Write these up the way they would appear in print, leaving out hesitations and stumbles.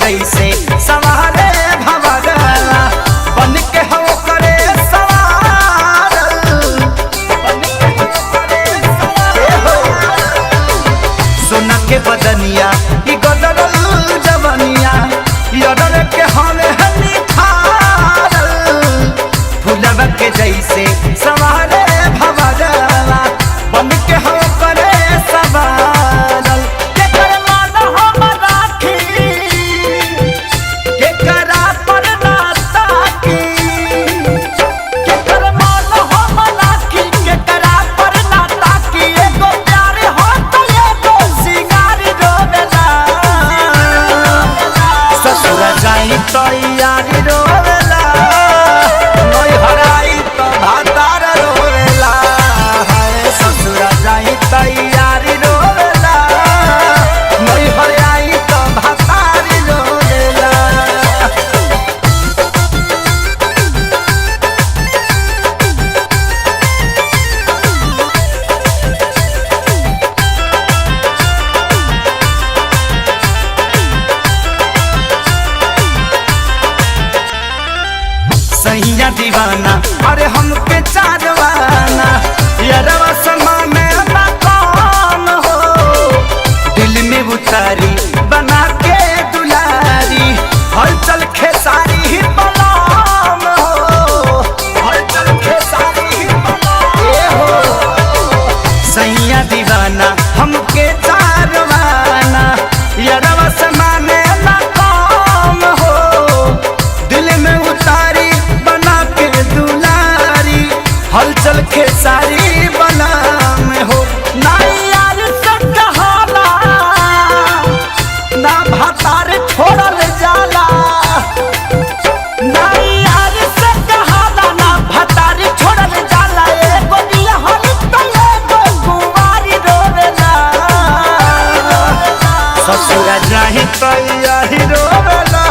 जैसे सवारे भवरला बन के हो करे सवार सोना के बदनिया ई गदरल जवनिया यडर के हमें हनी खारल फुलवा के जैसे सवारे भवरला बन के हो करे सवारल के कर मान हम राखी के करा पर ना ताकी के कर मान हम राखी के करा पर ना ताकी एगो प्यार हो तो एगो सिंगार रोवेला ससुर जाई तो यारी रोवेला नई हराई तो भातार रोवेला ससुर जाई तो यारी रोवेला नई हराई तो भातार रोवेला। सैया दीवाना अरे हमके चारवाना यारवा समा में ना कौन हो दिल में उतारी बना के दुलारी हलचल खेसारी ही बलाम हो हलचल खेसारी ही बलाम हो सैया दीवाना हमके चारवाना यारवा समा में ना कौन हो दिल में उतारी बना के दुलारी हलचल खेसारी बना में हो ना यार से कहाला ना भातार छोड़ल जाला ना यार से कहाला ना भातार छोड़ल जाला एगो दिया हल तो एगो कुंवारी रोवेला ससुर जाहि तो यारी रोवेला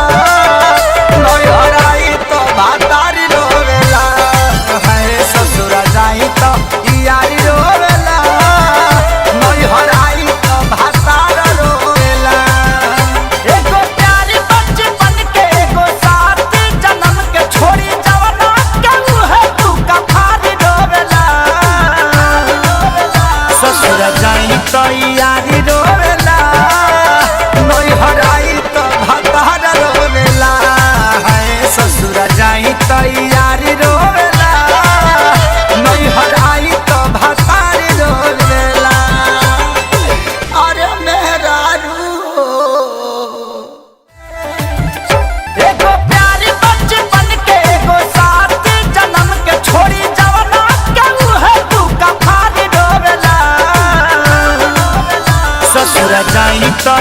नई हराई तो भातार रोवेला ससुर जाई तो यारी रोवेला नई हराई तो भातार रोवेला एगो प्यारी बचपन के एगो साथ जन्म के छोड़ी जवाना के मुहे तू कफारी रोवेला ससुर जाई तो यारी रोवेला नई हराई तो भातार रोवेला ससुर जाई तो यारी रोवेला नई हराई तो भातार रोवेला अरे मेरा रू एगो प्यारी बचपन के एगो साथ जन्म के छोड़ी जवाना के मुहे तू कफारी रोवेला ससुर जाई तो